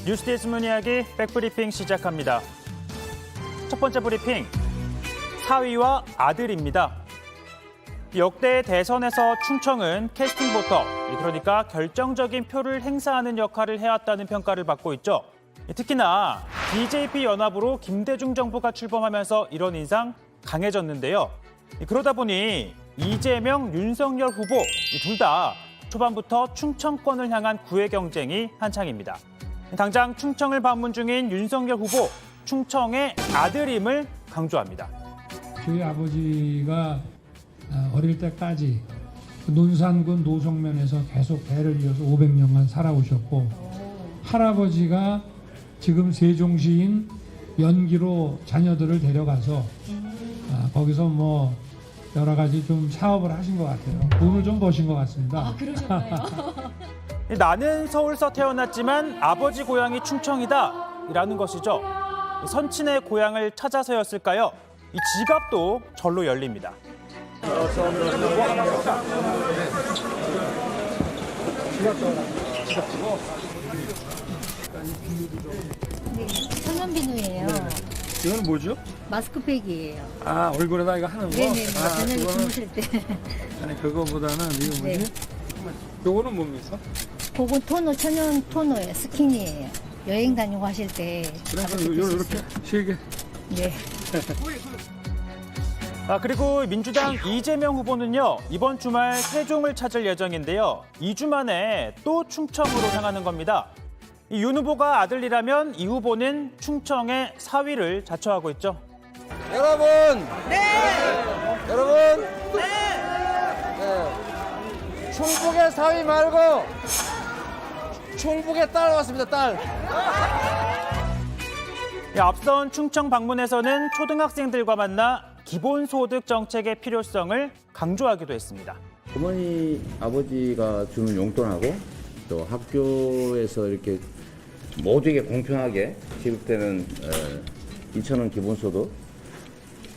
뉴스데이즈 문이야기 백브리핑 시작합니다. 첫 번째 브리핑, 사위와 아들입니다. 역대 대선에서 충청은 캐스팅보터, 그러니까 결정적인 표를 행사하는 역할을 해왔다는 평가를 받고 있죠. 특히나 BJP 연합으로 김대중 정부가 출범하면서 이런 인상 강해졌는데요. 그러다 보니 이재명, 윤석열 후보 둘 다 초반부터 충청권을 향한 구애 경쟁이 한창입니다. 당장 충청을 방문 중인 윤석열 후보, 충청의 아들임을 강조합니다. 저희 아버지가 어릴 때까지 논산군 노성면에서 계속 대를 이어서 500년간 살아오셨고, 할아버지가 지금 세종시인 연기로 자녀들을 데려가서 거기서 뭐 여러 가지 좀 사업을 하신 것 같아요. 돈을 좀 버신 것 같습니다. 아, 그러셨나요? 나는 서울서 태어났지만 아버지 고향이 충청이다 라는 것이죠. 선친의 고향을 찾아서였을까요? 이 지갑도 절로 열립니다. 네, 천연비누예요. 이거는 뭐죠? 마스크팩이에요. 아, 얼굴에다 이거 하는 거? 네네, 아, 저녁에 그거는, 주무실 때. 아니, 그거보다는 이거 네. 뭐지? 요거는 뭡니까? 그건 토너, 천연 토너예요. 스킨이에요. 여행 다니고 하실 때. 그래서 가볍게 이렇게 드실 수. 실게. 네. 그리고 민주당 이재명 후보는요, 이번 주말 세종을 찾을 예정인데요. 2주 만에 또 충청으로 향하는 겁니다. 이 윤 후보가 아들이라면 이 후보는 충청의 사위를 자처하고 있죠. 여러분! 네! 여러분! 네! 충북의 사위 말고 충북의 딸 왔습니다, 딸. 앞선 충청 방문에서는 초등학생들과 만나 기본소득 정책의 필요성을 강조하기도 했습니다. 어머니, 아버지가 주는 용돈하고 또 학교에서 이렇게 모두에게 공평하게 지급되는 2,000원 기본소득,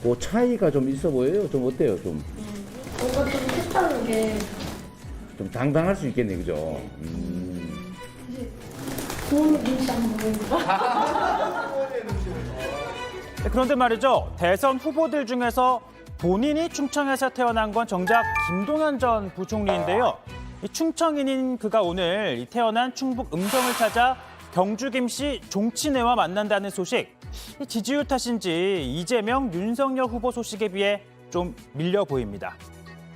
그 차이가 좀 있어 보여요. 좀 어때요? 좀 뭔가 좀 색다르게 좀 당당할 수 있겠네, 그죠? 좋은 눈치 안 보인다. 그런데 말이죠, 대선 후보들 중에서 본인이 충청에서 태어난 건 정작 김동연 전 부총리인데요. 이 충청인인 그가 오늘 이 태어난 충북 음성을 찾아 경주 김씨 종친회와 만난다는 소식. 이 지지율 탓인지 이재명, 윤석열 후보 소식에 비해 좀 밀려 보입니다.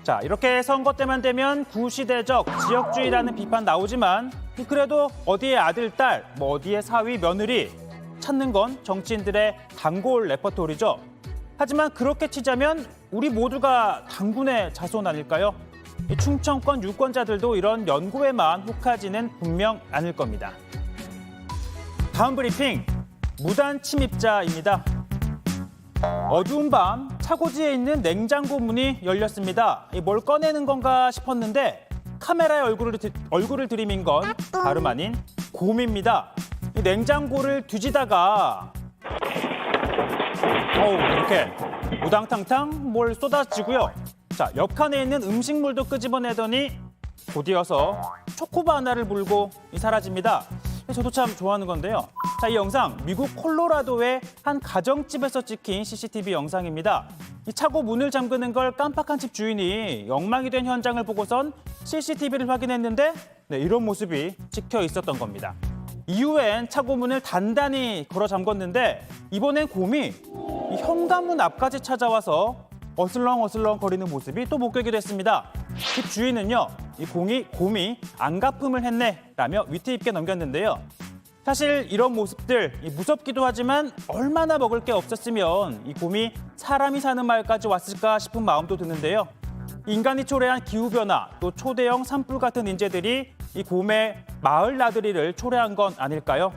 자, 이렇게 선거 때만 되면 구시대적 지역주의라는 비판 나오지만 그래도 어디에 아들, 딸, 뭐 어디에 사위, 며느리 찾는 건 정치인들의 단골 레퍼토리죠. 하지만 그렇게 치자면 우리 모두가 당군의 자손 아닐까요? 이 충청권 유권자들도 이런 연고에만 혹하지는 분명 않을 겁니다. 다음 브리핑, 무단 침입자입니다. 어두운 밤 차고지에 있는 냉장고 문이 열렸습니다. 뭘 꺼내는 건가 싶었는데 카메라에 얼굴을 들이민 건 다름 아닌 곰입니다. 이 냉장고를 뒤지다가 이렇게 우당탕탕 뭘 쏟아지고요. 자, 옆 칸에 있는 음식물도 끄집어내더니 곧이어서 초코바 하나를 물고 사라집니다. 저도 참 좋아하는 건데요. 자, 이 영상 미국 콜로라도의 한 가정집에서 찍힌 CCTV 영상입니다. 이 차고 문을 잠그는 걸 깜빡한 집 주인이 엉망이 된 현장을 보고선 CCTV를 확인했는데 이런 모습이 찍혀 있었던 겁니다. 이후엔 차고 문을 단단히 걸어 잠궜는데 이번엔 곰이 이 현관문 앞까지 찾아와서 어슬렁어슬렁 거리는 모습이 또 목격이 됐습니다. 집 주인은요, 이 곰이 안갚음을 했네라며 위트 있게 넘겼는데요. 사실 이런 모습들 무섭기도 하지만 얼마나 먹을 게 없었으면 이 곰이 사람이 사는 마을까지 왔을까 싶은 마음도 드는데요. 인간이 초래한 기후변화, 또 초대형 산불 같은 인재들이 이 곰의 마을 나들이를 초래한 건 아닐까요?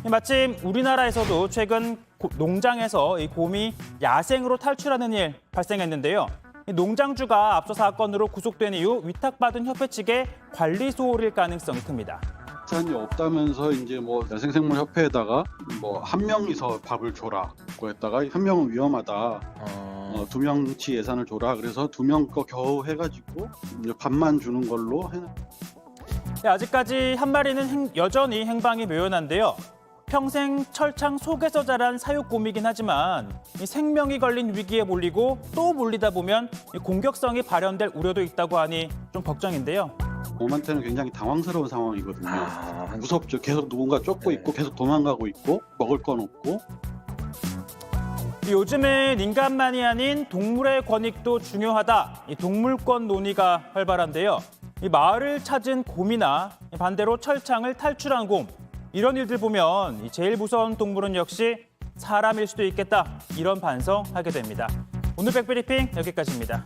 마침 우리나라에서도 최근 농장에서 이 곰이 야생으로 탈출하는 일 발생했는데요. 농장주가 앞서 사건으로 구속된 이후 위탁받은 협회 측에 관리 소홀일 가능성이 큽니다. 예산이 없다면서 이제 뭐 야생생물협회에다가 뭐 한 명이서 밥을 줘라고 했다가 한 명은 위험하다. 2명치 예산을 줘라. 그래서 2명 거 겨우 해가지고 이제 밥만 주는 걸로 해. 아직까지 한 마리는 여전히 행방이 묘연한데요. 평생 철창 속에서 자란 사육곰이긴 하지만 이 생명이 걸린 위기에 몰리고 또 몰리다 보면 이 공격성이 발현될 우려도 있다고 하니 좀 걱정인데요. 곰한테는 굉장히 당황스러운 상황이거든요. 무섭죠. 계속 누군가 쫓고 있고 계속 도망가고 있고 먹을 건 없고. 요즘은 인간만이 아닌 동물의 권익도 중요하다. 이 동물권 논의가 활발한데요. 이 마을을 찾은 곰이나 반대로 철창을 탈출한 곰. 이런 일들 보면 이 제일 무서운 동물은 역시 사람일 수도 있겠다. 이런 반성하게 됩니다. 오늘 백브리핑 여기까지입니다.